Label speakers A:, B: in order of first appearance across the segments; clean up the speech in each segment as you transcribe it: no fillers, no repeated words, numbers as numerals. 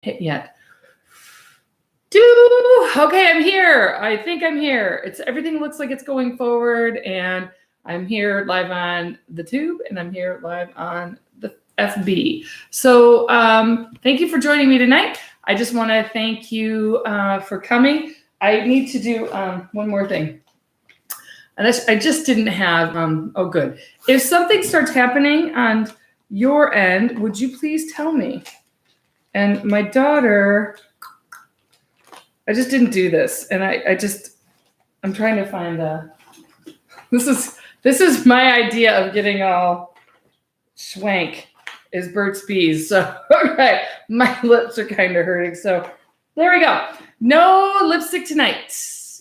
A: Hit yet. Okay, I'm here. I think I'm here. Everything looks like it's going forward, and I'm here live on the tube, and I'm here live on the FB. So thank you for joining me tonight. I just want to thank you for coming. I need to do one more thing. And I just didn't have, oh, good. If something starts happening on your end, would you please tell me? And my daughter, I just didn't do this. And I'm trying to find this is my idea of getting all schwank is Burt's Bees. So, okay, my lips are kind of hurting. So there we go. No lipstick tonight,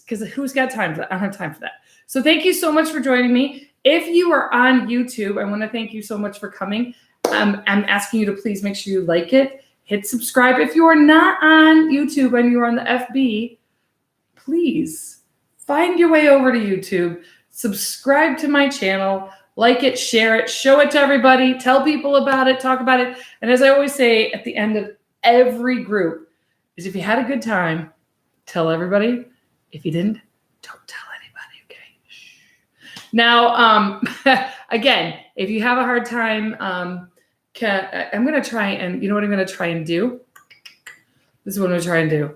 A: because who's got time for that? I don't have time for that. So thank you so much for joining me. If you are on YouTube, I want to thank you so much for coming. I'm asking you to please make sure you like it. Hit subscribe. If you are not on YouTube and you're on the FB, please find your way over to YouTube. Subscribe to my channel. Like it, share it, show it to everybody. Tell people about it, talk about it. And as I always say at the end of every group is if you had a good time, tell everybody. If you didn't, don't tell anybody, okay? Shh. Now, again, if you have a hard time, I'm going to try and, you know what I'm going to try and do? This is what I'm going to try and do.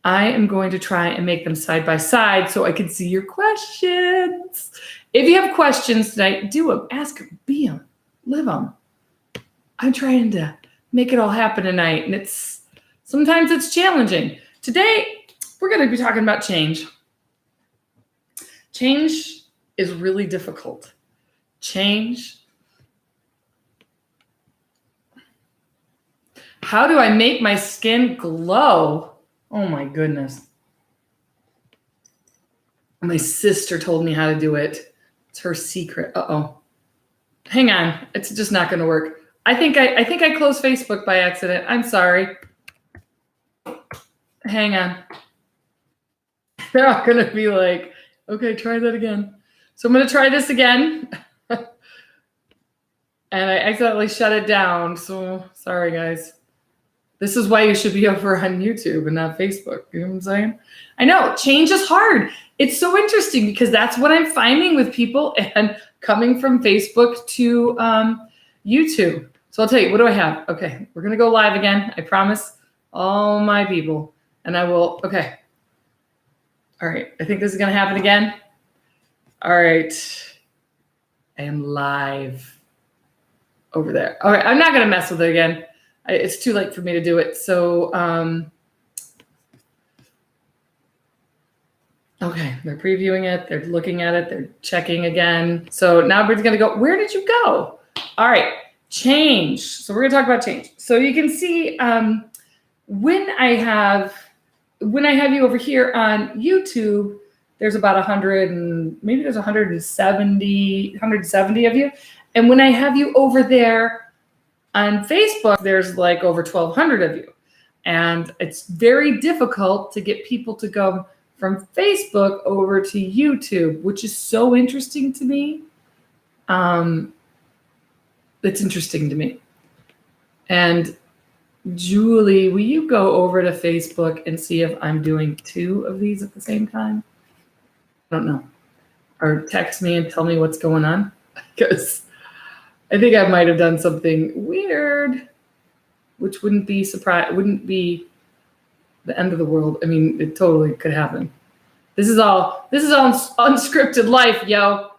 A: I am going to try and make them side by side so I can see your questions. If you have questions tonight, do them. Ask them. Be them. Live them. I'm trying to make it all happen tonight, and sometimes it's challenging. Today, we're going to be talking about change. Change is really difficult. Change. How do I make my skin glow? Oh my goodness. My sister told me how to do it. It's her secret. Uh-oh. Hang on. It's just not going to work. I think I closed Facebook by accident. I'm sorry. Hang on. They're all going to be like, okay, try that again. So I'm going to try this again. And I accidentally shut it down. So sorry, guys. This is why you should be over on YouTube and not Facebook. You know what I'm saying? I know, change is hard. It's so interesting because that's what I'm finding with people and coming from Facebook to YouTube. So I'll tell you, what do I have? Okay, we're going to go live again. I promise all my people. And I will, okay. All right, I think this is going to happen again. All right. I am live over there. All right, I'm not going to mess with it again. It's too late for me to do it. So, okay, they're previewing it. They're looking at it. They're checking again. So now we're going to go, where did you go? All right, change. So we're going to talk about change. So you can see when I have you over here on YouTube, there's about 100 and maybe there's 170 of you. And when I have you over there, on Facebook, there's like over 1,200 of you. And it's very difficult to get people to go from Facebook over to YouTube, which is so interesting to me. It's interesting to me. And Julie, will you go over to Facebook and see if I'm doing 2 of these at the same time? I don't know. Or text me and tell me what's going on. Because I think I might have done something weird, which wouldn't be the end of the world. I mean, it totally could happen. This is all unscripted life, yo.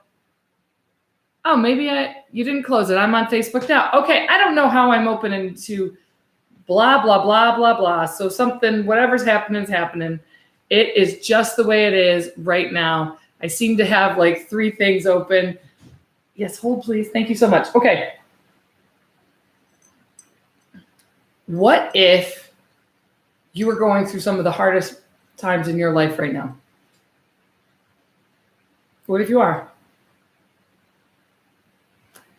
A: Oh, maybe you didn't close it. I'm on Facebook now. Okay, I don't know how I'm opening to blah, blah, blah, blah, blah. So whatever's happening is happening. It is just the way it is right now. I seem to have like 3 things open. Yes, hold please. Thank you so much. Okay. What if you were going through some of the hardest times in your life right now? What if you are?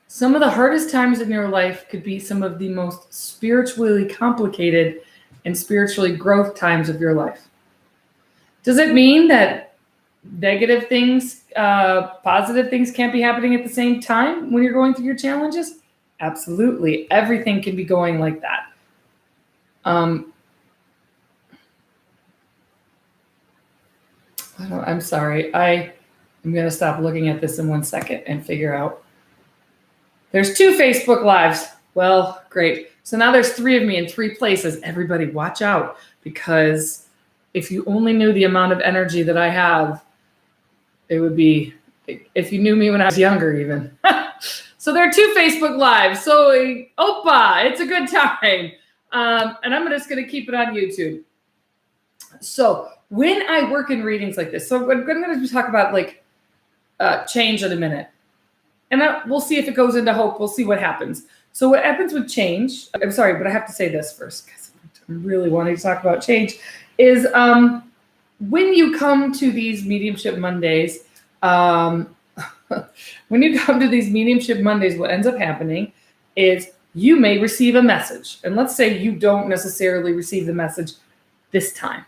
A: Some of the hardest times in your life could be some of the most spiritually complicated and spiritually growth times of your life. Does it mean that negative things, positive things can't be happening at the same time when you're going through your challenges? Absolutely. Everything can be going like that. I'm sorry. I'm going to stop looking at this in 1 second and figure out. There's 2 Facebook Lives. Well, great. So now there's 3 of me in 3 places. Everybody watch out, because if you only knew the amount of energy that I have, it would be, if you knew me when I was younger even. So there are 2 Facebook Lives. So Opa, it's a good time. And I'm just going to keep it on YouTube. So when I work in readings like this, so I'm going to talk about like change in a minute. And we'll see if it goes into hope. We'll see what happens. So what happens with change, I'm sorry, but I have to say this first, because I'm really wanting to talk about change, is when you come to these Mediumship Mondays, what ends up happening is you may receive a message. And let's say you don't necessarily receive the message this time.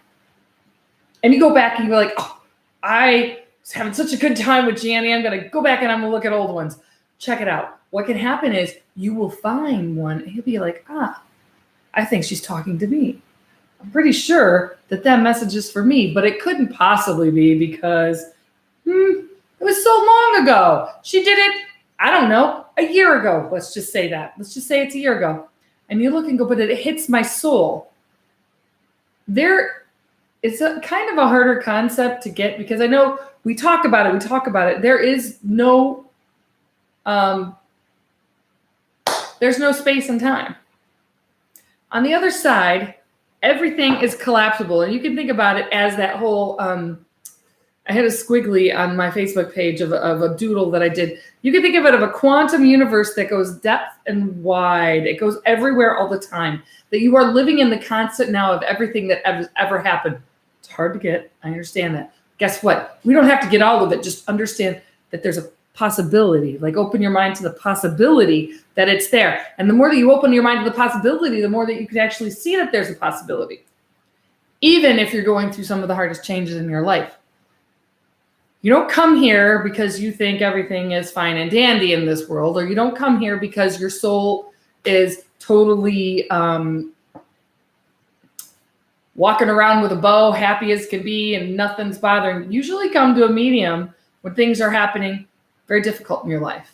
A: And you go back and you're like, oh, I was having such a good time with Janny. I'm going to go back and I'm going to look at old ones. Check it out. What can happen is you will find one and you'll be like, I think she's talking to me. I'm pretty sure that message is for me, but it couldn't possibly be because it was so long ago. She did it, I don't know, a year ago. Let's just say that. Let's just say it's a year ago. And you look and go, but it hits my soul. It's a kind of a harder concept to get, because I know we talk about it. There is no, there's no space and time. On the other side, everything is collapsible. And you can think about it as that whole, I had a squiggly on my Facebook page of a doodle that I did. You can think of it of a quantum universe that goes depth and wide. It goes everywhere all the time. That you are living in the constant now of everything that ever happened. It's hard to get. I understand that. Guess what? We don't have to get all of it. Just understand that there's a possibility. Like, open your mind to the possibility that it's there. And the more that you open your mind to the possibility, the more that you can actually see that there's a possibility. Even if you're going through some of the hardest changes in your life. You don't come here because you think everything is fine and dandy in this world, or you don't come here because your soul is totally walking around with a bow, happy as can be, and nothing's bothering. You usually come to a medium when things are happening very difficult in your life.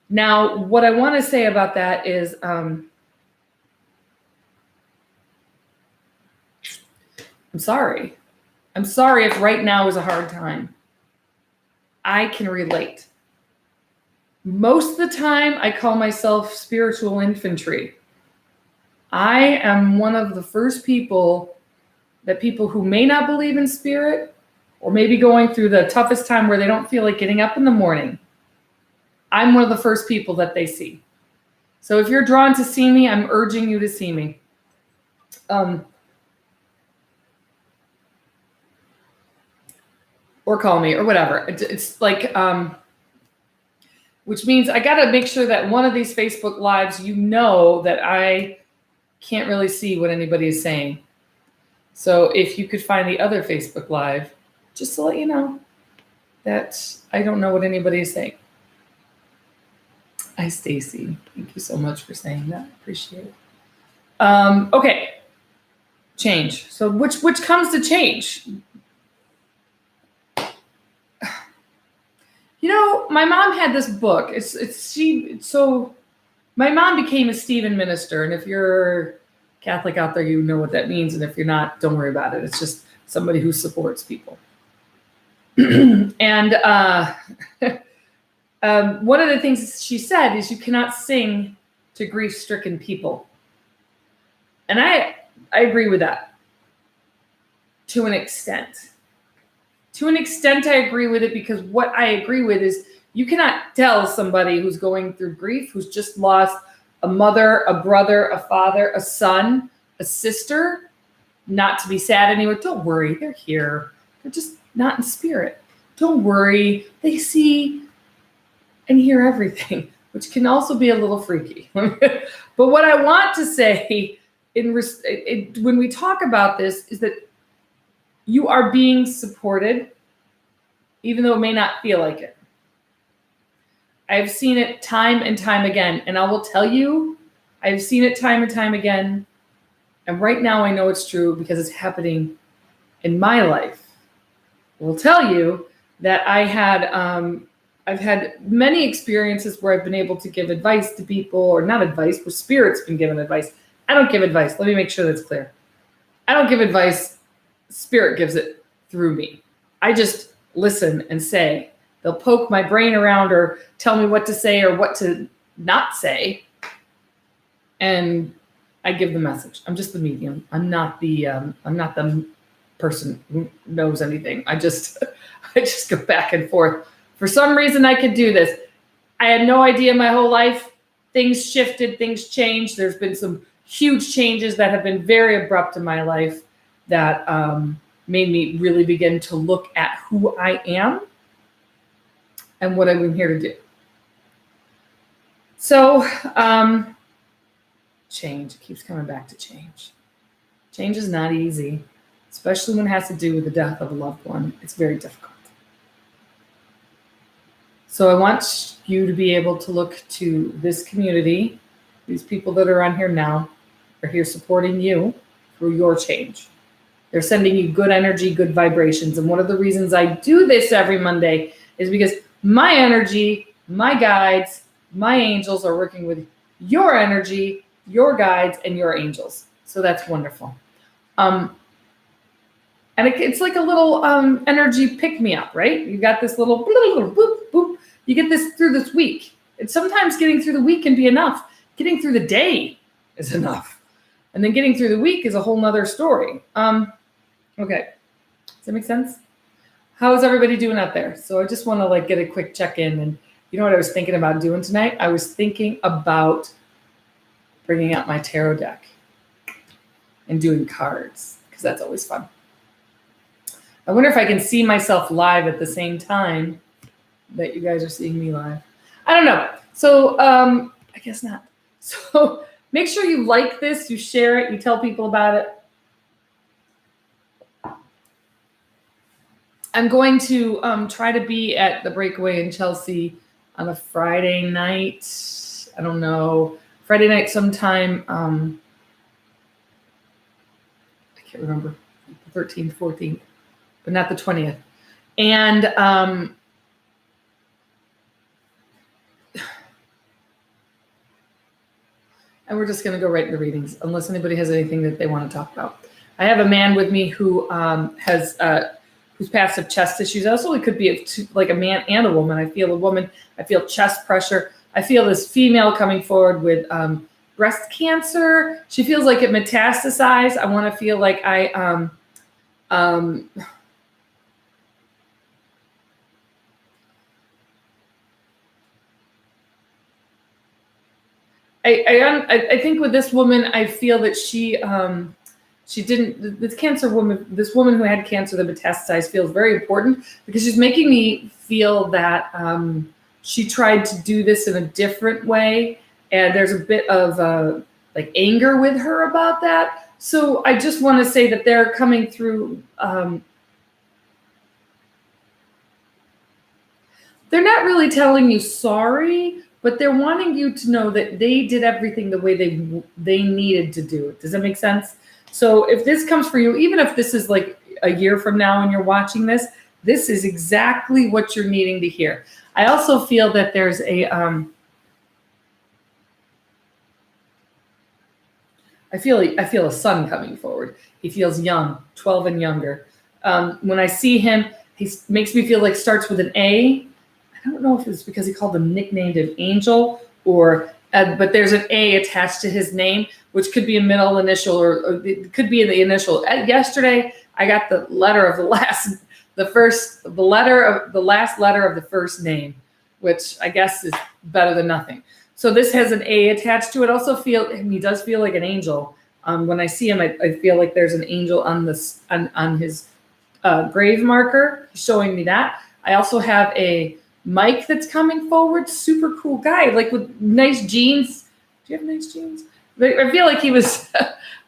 A: Now, what I want to say about that is I'm sorry. I'm sorry if right now is a hard time. I can relate. Most of the time, I call myself spiritual infantry. I am one of the first people who may not believe in spirit, or maybe going through the toughest time where they don't feel like getting up in the morning. I'm one of the first people that they see. So if you're drawn to see me, I'm urging you to see me. Or call me or whatever. It's like, which means I got to make sure that one of these Facebook Lives, you know that I can't really see what anybody is saying. So if you could find the other Facebook Live, just to let you know that I don't know what anybody is saying. Hi, Stacy. Thank you so much for saying that. Appreciate it. Okay. Change. So which comes to change? You know, my mom had this book. So my mom became a Stephen minister. And if you're Catholic out there, you know what that means. And if you're not, don't worry about it. It's just somebody who supports people. And one of the things she said is you cannot sing to grief-stricken people. And I agree with that to an extent. To an extent, I agree with it, because what I agree with is you cannot tell somebody who's going through grief, who's just lost a mother, a brother, a father, a son, a sister, not to be sad anymore. Don't worry, they're here. They're just not in spirit. Don't worry, they see and hear everything, which can also be a little freaky. But what I want to say when we talk about this is that you are being supported, even though it may not feel like it. I've seen it time and time again. And I will tell you, I've seen it time and time again. And right now I know it's true because it's happening in my life. will tell you that I've had many experiences where I've been able to give advice to people, or not advice, where spirit's been given advice. I don't give advice. Let me make sure that's clear. I don't give advice. Spirit gives it through me. I just listen and say. They'll poke my brain around or tell me what to say or what to not say, and I give the message. I'm just the medium. I'm not the person who knows anything. I just go back and forth. For some reason, I could do this. I had no idea my whole life. Things shifted, things changed. There's been some huge changes that have been very abrupt in my life that made me really begin to look at who I am and what I'm here to do. So, change. It keeps coming back to change. Change is not easy, especially when it has to do with the death of a loved one. It's very difficult. So I want you to be able to look to this community. These people that are on here now are here supporting you through your change. They're sending you good energy, good vibrations. And one of the reasons I do this every Monday is because my energy, my guides, my angels are working with your energy, your guides, and your angels. So that's wonderful. And it's like a little energy pick-me-up, right? You got this little boop, boop. You get this through this week. And sometimes getting through the week can be enough. Getting through the day is enough. And then getting through the week is a whole nother story. Okay. Does that make sense? How is everybody doing out there? So I just want to get a quick check-in. And you know what I was thinking about doing tonight? I was thinking about bringing out my tarot deck and doing cards, because that's always fun. I wonder if I can see myself live at the same time that you guys are seeing me live. I don't know. So I guess not. So make sure you like this, you share it, you tell people about it. I'm going to try to be at the Breakaway in Chelsea on a Friday night. I don't know. Friday night sometime. I can't remember. The 13th, 14th. But not the 20th. And we're just going to go right into readings, unless anybody has anything that they want to talk about. I have a man with me who has who's passed of chest issues. Also, it could be like a man and a woman. I feel a woman. I feel chest pressure. I feel this female coming forward with breast cancer. She feels like it metastasized. I want to feel like I think with this woman, I feel that she didn't, this woman who had cancer that metastasized feels very important, because she's making me feel that she tried to do this in a different way. And there's a bit of anger with her about that. So I just want to say that they're coming through. They're not really telling you sorry, but they're wanting you to know that they did everything the way they needed to do it. Does that make sense? So if this comes for you, even if this is like a year from now and you're watching this, this is exactly what you're needing to hear. I also feel that there's I feel a son coming forward. He feels young, 12 and younger. When I see him, he makes me feel like starts with an A. I don't know if it's because he called him nicknamed an angel, or but there's an A attached to his name, which could be a middle initial, or it could be the initial. Yesterday, I got the letter of the last letter of the first name, which I guess is better than nothing. So this has an A attached to it. Also he does feel like an angel. When I see him, I feel like there's an angel on his grave marker showing me that. I also have a Mike that's coming forward, super cool guy, like with nice jeans. Do you have nice jeans? I feel like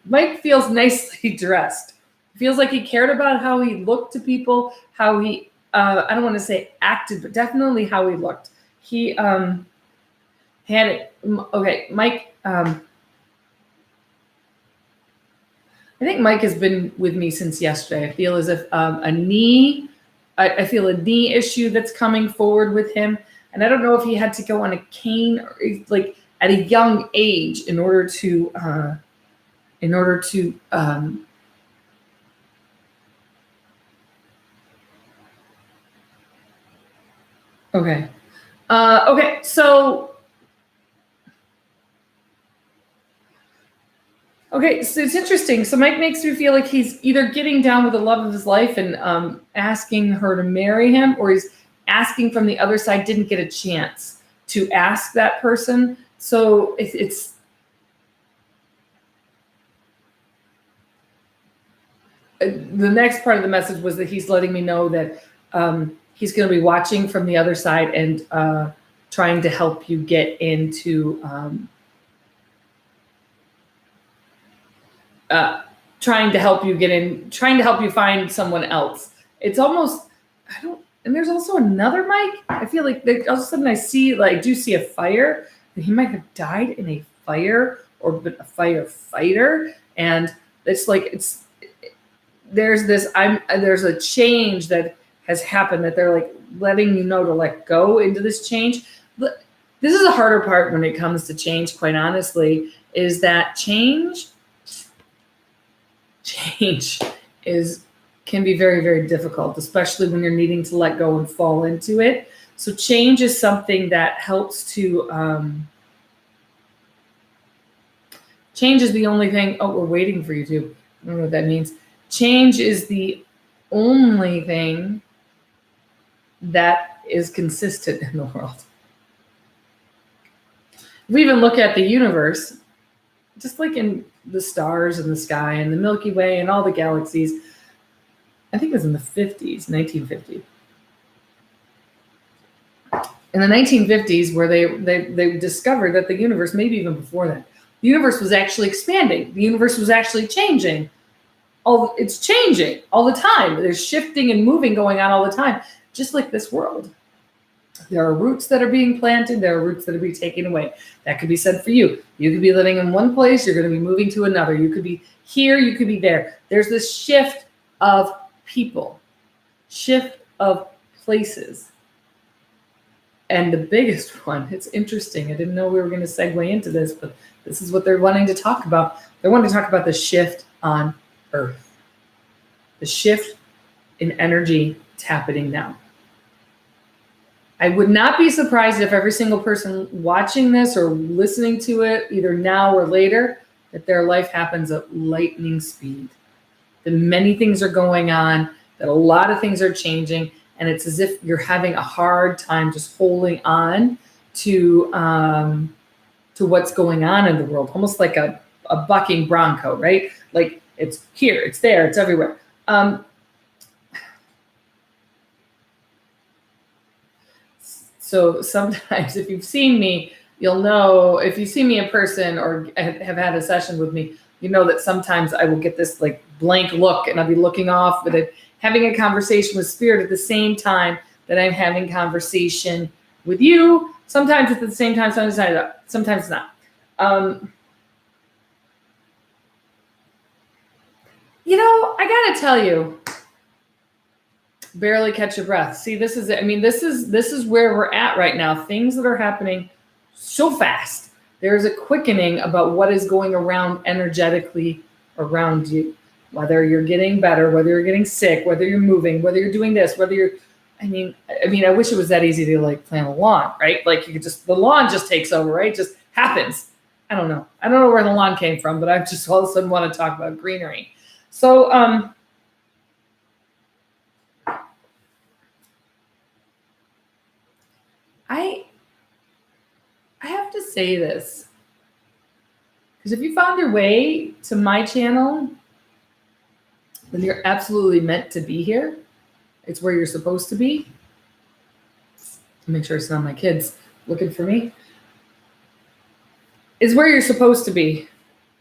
A: Mike feels nicely dressed. Feels like he cared about how he looked to people, how he, I don't want to say acted, but definitely how he looked. He had it. Okay, Mike, I think Mike has been with me since yesterday. I feel as if a knee I feel a knee issue that's coming forward with him. And I don't know if he had to go on a cane or like at a young age in order to okay. Okay, so it's interesting. So Mike makes me feel like he's either getting down with the love of his life and asking her to marry him, or he's asking from the other side, didn't get a chance to ask that person. So it's the next part of the message was that he's letting me know that he's going to be watching from the other side and trying to help you get into trying to help you find someone else. It's almost, and there's also another Mike. I feel like all of a sudden I do see a fire, and he might have died in a fire or been a firefighter. And it's like, there's a change that has happened that they're like letting you know to let go into this change. But this is the harder part when it comes to change, quite honestly, is that change can be very, very difficult, especially when you're needing to let go and fall into it. So change is something that helps to change is the only thing. Oh, we're waiting for you to. I don't know what that means. Change is the only thing that is consistent in the world. If we even look at the universe, just like in the stars and the sky and the Milky Way and all the galaxies, I think it was in the 50s, 1950. In the 1950s, where they discovered that the universe, maybe even before that, the universe was actually expanding. The universe was actually changing. It's changing all the time. There's shifting and moving going on all the time, just like this world. There are roots that are being planted. There are roots that are being taken away. That could be said for you. You could be living in one place. You're going to be moving to another. You could be here. You could be there. There's this shift of people, shift of places. And the biggest one, it's interesting. I didn't know we were going to segue into this, but this is what they're wanting to talk about. They want to talk about the shift on Earth. The shift in energy is happening now. I would not be surprised if every single person watching this or listening to it, either now or later, that their life happens at lightning speed. That many things are going on, that a lot of things are changing, and it's as if you're having a hard time just holding on to what's going on in the world, almost like a bucking bronco, right? Like it's here, it's there, it's everywhere. So sometimes if you've seen me, you'll know, if you see me in person or have had a session with me, you know that sometimes I will get this like blank look and I'll be looking off, but having a conversation with spirit at the same time that I'm having conversation with you. Sometimes it's at the same time, sometimes not. I gotta tell you, barely catch your breath. See, this is where we're at right now. Things that are happening so fast. There's a quickening about what is going around energetically around you. Whether you're getting better, whether you're getting sick, whether you're moving, whether you're doing this, whether you're, I wish it was that easy to like plant a lawn, right? Like the lawn just takes over, right? Just happens. I don't know where the lawn came from, but I just all of a sudden want to talk about greenery. So, I have to say this, because if you found your way to my channel, then you're absolutely meant to be here. It's where you're supposed to be. Make sure it's not my kids looking for me. It's where you're supposed to be.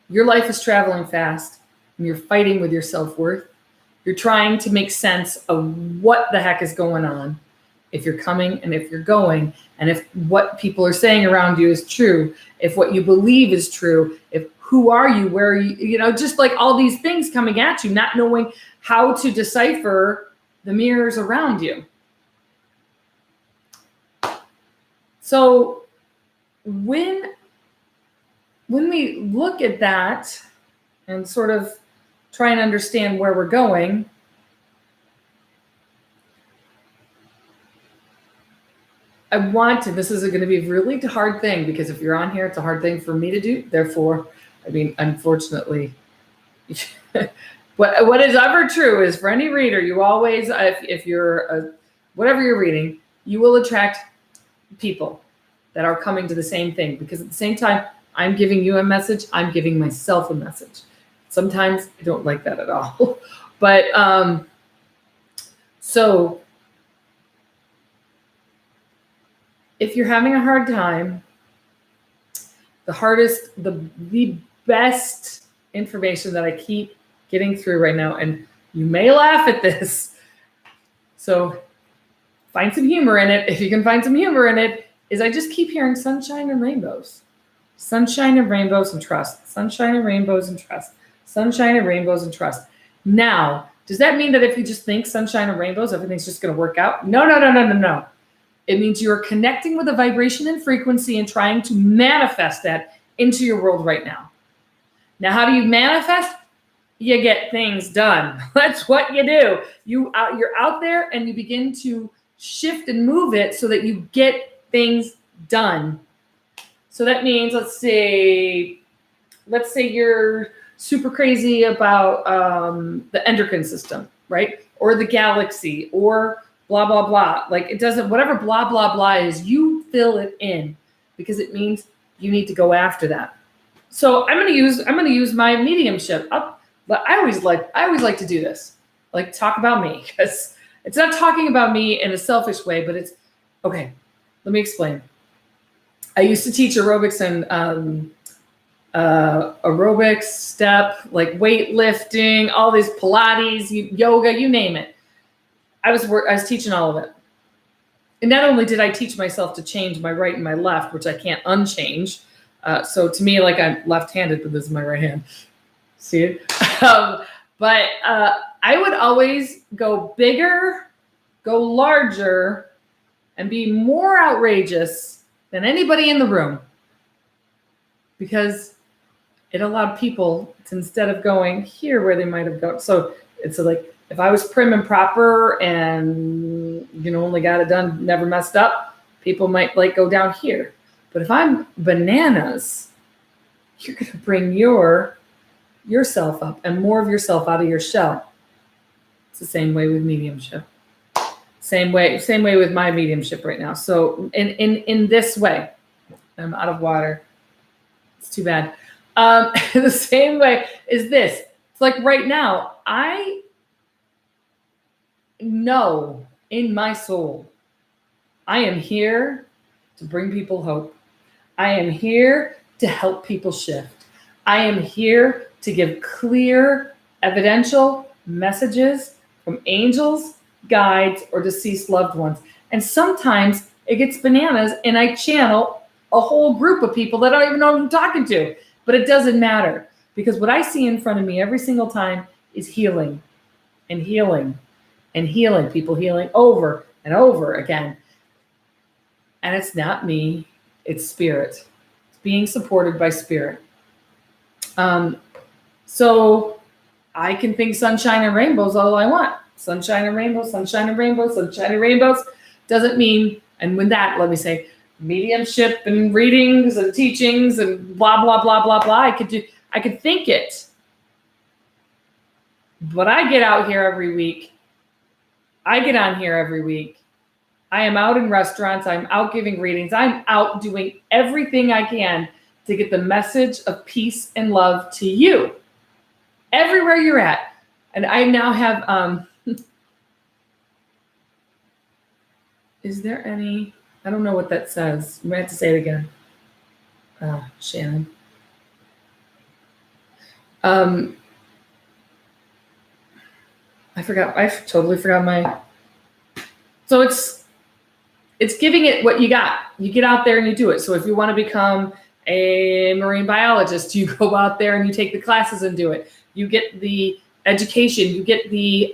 A: Your life is traveling fast, and you're fighting with your self-worth. You're trying to make sense of what the heck is going on, if you're coming and if you're going, and if what people are saying around you is true, if what you believe is true, if who are you, where are you, just like all these things coming at you, not knowing how to decipher the mirrors around you. So when we look at that and sort of try and understand where we're going, this is going to be a really hard thing, because if you're on here, it's a hard thing for me to do. Therefore, I mean, unfortunately, what is ever true is for any reader, you always, if you're whatever you're reading, you will attract people that are coming to the same thing, because at the same time, I'm giving you a message, I'm giving myself a message. Sometimes I don't like that at all. But so if you're having a hard time, the best information that I keep getting through right now, and you may laugh at this, so find some humor in it. If you can find some humor in it, is I just keep hearing sunshine and rainbows. Sunshine and rainbows and trust. Sunshine and rainbows and trust. Sunshine and rainbows and trust. Now, does that mean that if you just think sunshine and rainbows, everything's just going to work out? No. It means you're connecting with a vibration and frequency and trying to manifest that into your world right now. Now, how do you manifest? You get things done. That's what you do. You're out there and you begin to shift and move it so that you get things done. So that means, let's say you're super crazy about the endocrine system, right? Or the galaxy, or blah, blah, blah. Like, it doesn't, whatever blah, blah, blah is, you fill it in, because it means you need to go after that. So I'm going to use my mediumship up, but I always like to do this, like talk about me, because it's not talking about me in a selfish way, but it's, okay, let me explain. I used to teach aerobics and aerobics, step, like weightlifting, all these Pilates, yoga, you name it. I was teaching all of it. And not only did I teach myself to change my right and my left, which I can't unchange. So to me, like, I'm left-handed, but this is my right hand. See it? But I would always go bigger, go larger, and be more outrageous than anybody in the room, because it allowed people to, instead of going here where they might have gone. So it's like, if I was prim and proper and, only got it done, never messed up, people might like go down here. But if I'm bananas, you're going to bring yourself up and more of yourself out of your shell. It's the same way with mediumship. Same way with my mediumship right now. So in this way, I'm out of water. It's too bad. The same way is this. It's like right now, I know in my soul, I am here to bring people hope. I am here to help people shift. I am here to give clear, evidential messages from angels, guides, or deceased loved ones. And sometimes it gets bananas and I channel a whole group of people that I don't even know who I'm talking to. But it doesn't matter, because what I see in front of me every single time is healing and healing and healing, people healing over and over again. And it's not me, it's spirit. It's being supported by spirit. So I can think sunshine and rainbows all I want. Sunshine and rainbows, sunshine and rainbows, sunshine and rainbows. Doesn't mean, and with that, let me say, mediumship and readings and teachings and blah, blah, blah, blah, blah. I could think it. But I get out here every week. I get on here every week. I am out in restaurants. I'm out giving readings. I'm out doing everything I can to get the message of peace and love to you. Everywhere you're at. And I now have, is there any, I don't know what that says. You might have to say it again. Shannon. I totally forgot my, so it's giving it what you got. You get out there and you do it. So if you want to become a marine biologist, you go out there and you take the classes and do it. You get the education, you get the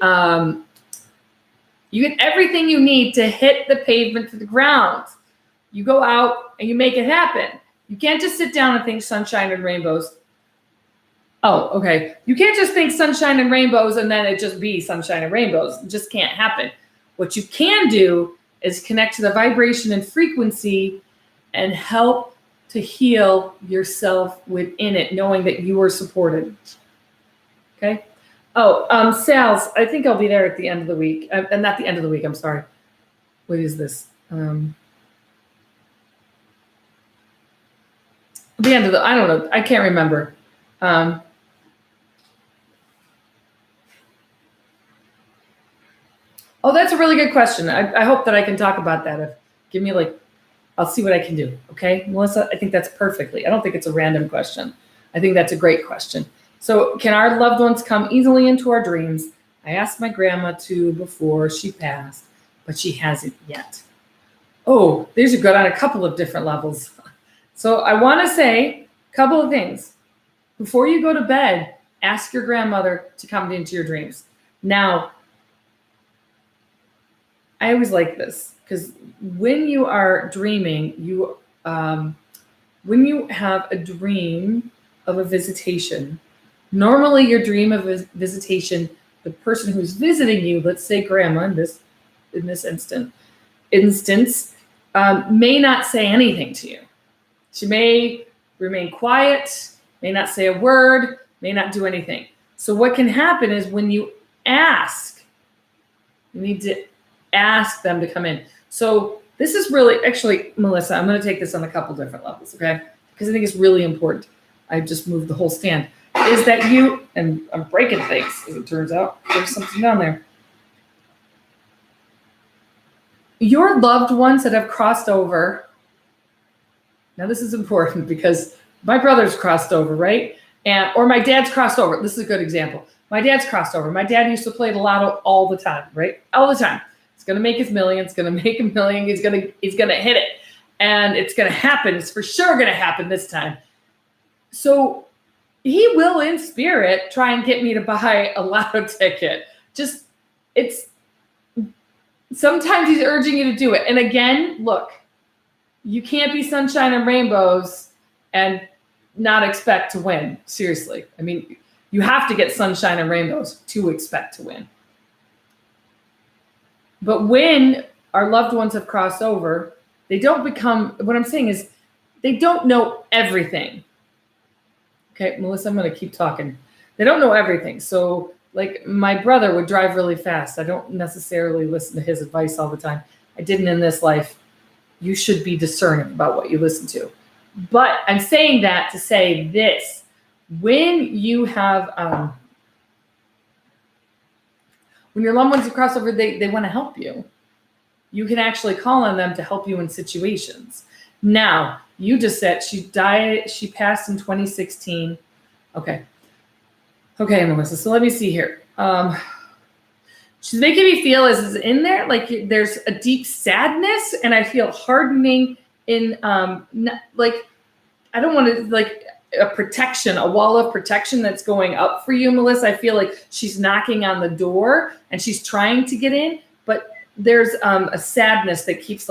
A: You get everything you need to hit the pavement to the ground. You go out and you make it happen. You can't just sit down and think sunshine and rainbows. Oh, okay. You can't just think sunshine and rainbows and then it just be sunshine and rainbows. It just can't happen. What you can do is connect to the vibration and frequency and help to heal yourself within it, knowing that you are supported. Okay? Oh, Sal's, I think I'll be there at the end of the week. Not the end of the week, I'm sorry. What is this? The end of I don't know. I can't remember. Oh, that's a really good question. I hope that I can talk about that. Give me I'll see what I can do. Okay, Melissa, I think that's perfectly. I don't think it's a random question. I think that's a great question. So can our loved ones come easily into our dreams? I asked my grandma to before she passed, but she hasn't yet. Oh, these are good on a couple of different levels. So I want to say a couple of things. Before you go to bed, ask your grandmother to come into your dreams. Now, I always like this because when you are dreaming, when you have a dream of a visitation, normally your dream of a visitation, the person who's visiting you, let's say grandma in this instance, may not say anything to you. She may remain quiet, may not say a word, may not do anything. So what can happen is when you ask, you need to ask them to come in. So this is really, actually, Melissa, I'm going to take this on a couple different levels, okay? Because I think it's really important. I just moved the whole stand. Is that you, and I'm breaking things, as it turns out. There's something down there. Your loved ones that have crossed over, now this is important because my brother's crossed over, right? Or my dad's crossed over. This is a good example. My dad's crossed over. My dad used to play the lotto all the time, right? All the time. He's going to make his million. It's going to make a million. He's going to hit it. And it's going to happen. It's for sure going to happen this time. So he will, in spirit, try and get me to buy a lotto ticket. Sometimes he's urging you to do it. And again, look, you can't be sunshine and rainbows and not expect to win. Seriously. I mean, you have to get sunshine and rainbows to expect to win. But when our loved ones have crossed over, they don't become, what I'm saying is they don't know everything. Okay, Melissa, I'm going to keep talking. They don't know everything. So like my brother would drive really fast. I don't necessarily listen to his advice all the time. I didn't in this life. You should be discerning about what you listen to. But I'm saying that to say this. When you have, when your loved ones have crossed over, they want to help you. You can actually call on them to help you in situations. Now, you just said she passed in 2016. Okay, Melissa, so let me see here. She's making me feel as is in there, like there's a deep sadness, and I feel hardening in, I don't want to, like, a protection, a wall of protection that's going up for you, Melissa. I feel like she's knocking on the door and she's trying to get in, but there's a sadness that keeps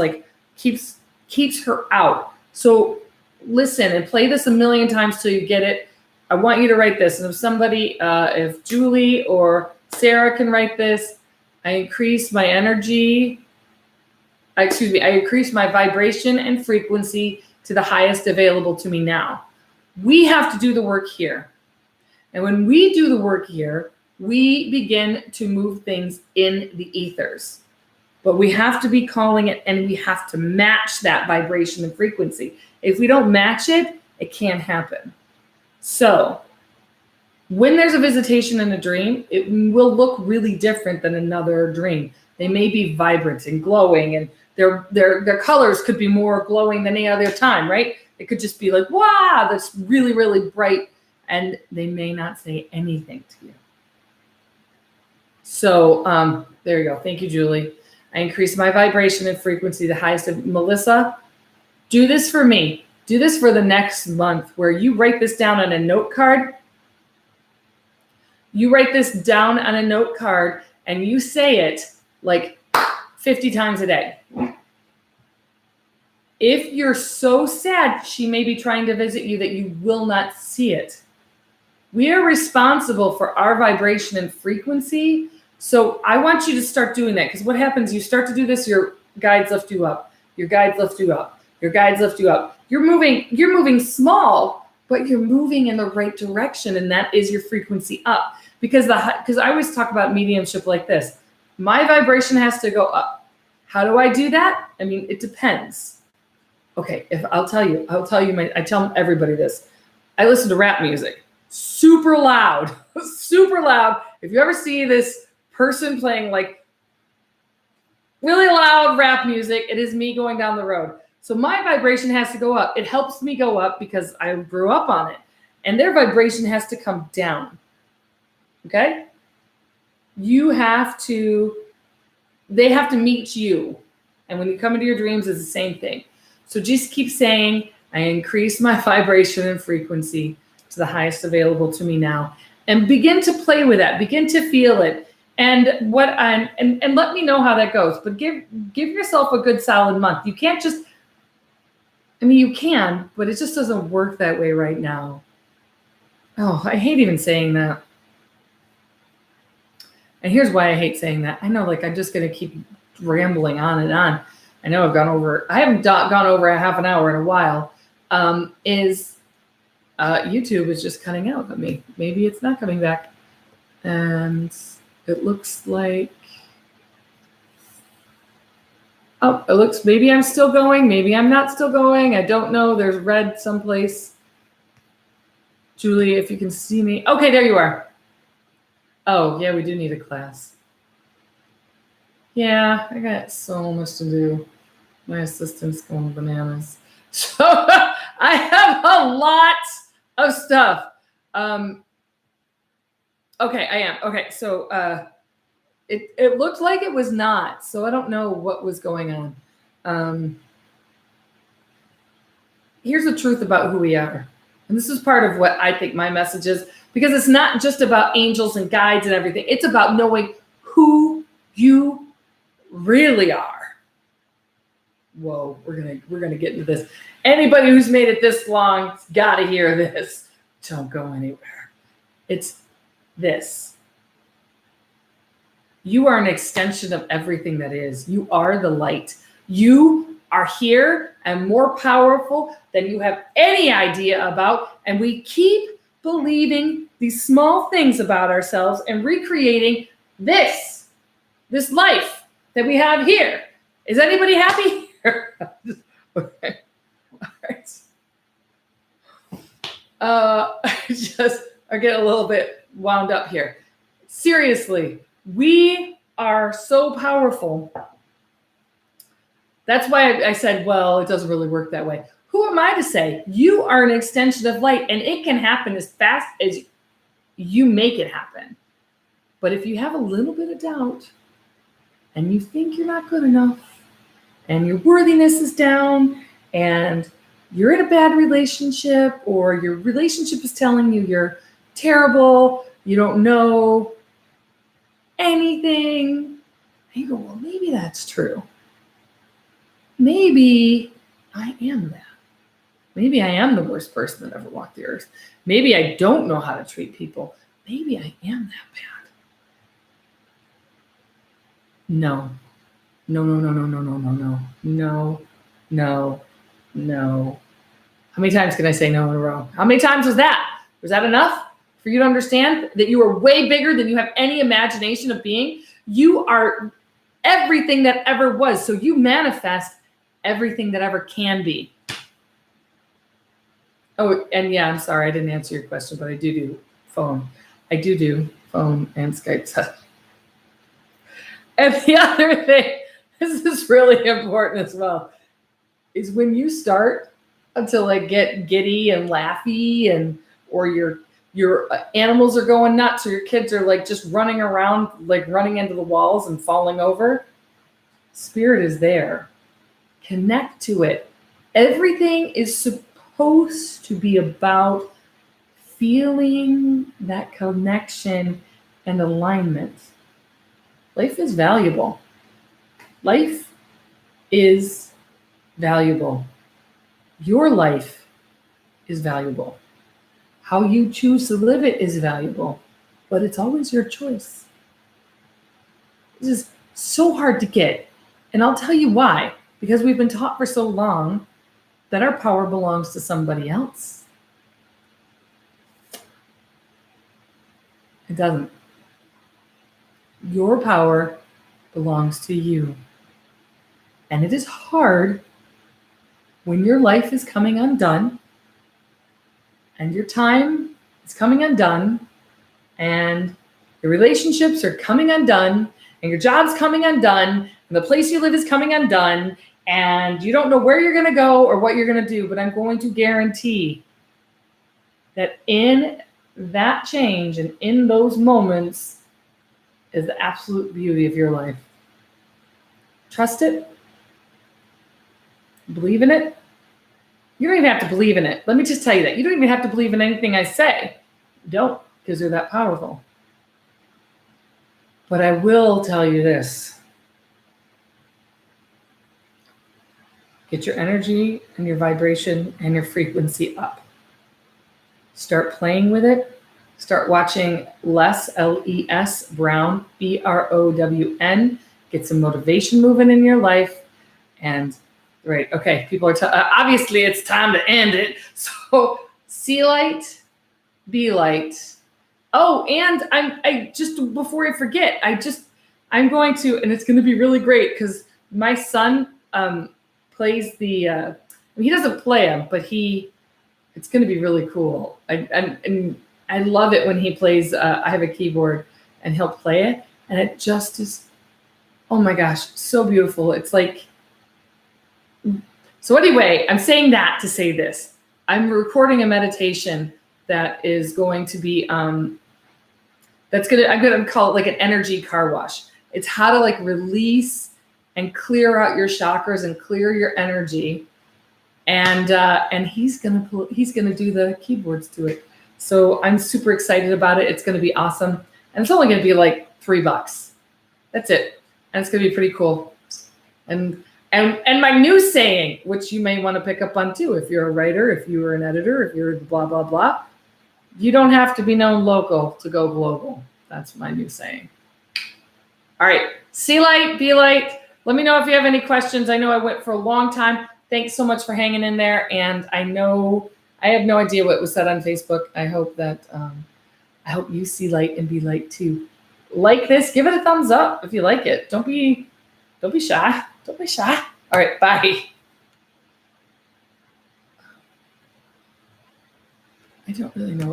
A: her out. So listen and play this a million times till you get it. I want you to write this. And if somebody, if Julie or Sarah can write this, I increase my energy. I increase my vibration and frequency to the highest available to me now. We have to do the work here. And when we do the work here, we begin to move things in the ethers. But we have to be calling it, and we have to match that vibration and frequency. If we don't match it, it can't happen. So when there's a visitation in a dream, it will look really different than another dream. They may be vibrant and glowing, and their colors could be more glowing than any other time, right? It could just be like, wow, that's really, really bright. And they may not say anything to you. So there you go. Thank you, Julie. I increase my vibration and frequency, the highest of Melissa. Do this for me. Do this for the next month, where you write this down on a note card. You write this down on a note card and you say it like 50 times a day. If you're so sad, she may be trying to visit you that you will not see it. We are responsible for our vibration and frequency. So I want you to start doing that, because what happens, you start to do this, your guides lift you up. Your guides lift you up. Your guides lift you up. You're moving small, but you're moving in the right direction, and that is your frequency up. Because I always talk about mediumship like this. My vibration has to go up. How do I do that? I mean, it depends. Okay, I tell everybody this. I listen to rap music, super loud, super loud. If you ever see this person playing like really loud rap music, it is me going down the road. So my vibration has to go up. It helps me go up because I grew up on it. And their vibration has to come down. Okay? They have to meet you. And when you come into your dreams, it's the same thing. So just keep saying, I increase my vibration and frequency to the highest available to me now. And begin to play with that. Begin to feel it. And and let me know how that goes. But give yourself a good solid month. You can't just, you can, but it just doesn't work that way right now. Oh, I hate even saying that. And here's why I hate saying that. I know, I'm just going to keep rambling on and on. I know I haven't gone over a half an hour in a while. YouTube is just cutting out of me. Maybe it's not coming back. And it looks like, maybe I'm still going. Maybe I'm not still going. I don't know. There's red someplace. Julie, if you can see me. Okay, there you are. Oh, yeah, we do need a class. Yeah, I got so much to do. My assistant's going bananas. So I have a lot of stuff. Okay, I am. Okay, so it looked like it was not. So I don't know what was going on. Here's the truth about who we are. And this is part of what I think my message is, because it's not just about angels and guides and everything. It's about knowing who you really are. Whoa, we're gonna get into this. Anybody who's made it this long has got to hear this. Don't go anywhere. It's this. You are an extension of everything that is. You are the light. You are here and more powerful than you have any idea about. And we keep believing these small things about ourselves and recreating this life that we have here. Is anybody happy? Okay. All right. I get a little bit wound up here. Seriously, we are so powerful. That's why I said, well, it doesn't really work that way. Who am I to say? You are an extension of light, and it can happen as fast as you make it happen. But if you have a little bit of doubt and you think you're not good enough and your worthiness is down and you're in a bad relationship, or your relationship is telling you you're terrible, you don't know anything, and you go, well, maybe that's true. Maybe I am that. Maybe I am the worst person that ever walked the earth. Maybe I don't know how to treat people. Maybe I am that bad. No. No. How many times can I say no in a row? How many times was that? Was that enough for you to understand that you are way bigger than you have any imagination of being? You are everything that ever was. So you manifest everything that ever can be. Oh, and yeah, I'm sorry, I didn't answer your question, but I do phone. I do phone and Skype stuff. And the other thing, this is really important as well, is when you start to get giddy and laughy, or your animals are going nuts, or your kids are just running around, running into the walls and falling over, spirit is there. Connect to it. Everything is supposed to be about feeling that connection and alignment. Life is valuable. Life is valuable. Your life is valuable. How you choose to live it is valuable, but it's always your choice. This is so hard to get. And I'll tell you why. Because we've been taught for so long that our power belongs to somebody else. It doesn't. Your power belongs to you. And it is hard when your life is coming undone and your time is coming undone and your relationships are coming undone and your job's coming undone and the place you live is coming undone and you don't know where you're going to go or what you're going to do. But I'm going to guarantee that in that change and in those moments is the absolute beauty of your life. Trust it. Believe in it. You don't even have to believe in it. Let me just tell you that. You don't even have to believe in anything I say. Don't, because they're that powerful. But I will tell you this. Get your energy and your vibration and your frequency up. Start playing with it. Start watching Les, L-E-S, Brown, B-R-O-W-N. Get some motivation moving in your life. And right, okay, people are obviously it's time to end it. So see light, be light. Oh, and I just before I forget, I'm going to, and it's going to be really great because my son plays the. He doesn't play them, but it's going to be really cool. And I love it when he plays. I have a keyboard, and he'll play it, and it just is. Oh my gosh, so beautiful! It's like. So anyway, I'm saying that to say this. I'm recording a meditation that is going to be I'm gonna call it like an energy car wash. It's how to like release and clear out your chakras and clear your energy. And he's gonna do the keyboards to it. So I'm super excited about it. It's gonna be awesome. And it's only gonna be like $3. That's it. And it's gonna be pretty cool. And my new saying, which you may want to pick up on too, if you're a writer, if you're an editor, if you're blah, blah, blah, you don't have to be known local to go global. That's my new saying. All right. See light, be light. Let me know if you have any questions. I know I went for a long time. Thanks so much for hanging in there. And I know I have no idea what was said on Facebook. I hope that I hope you see light and be light too. Like this, give it a thumbs up if you like it. Don't be shy. Don't be shy. All right, bye. I don't really know.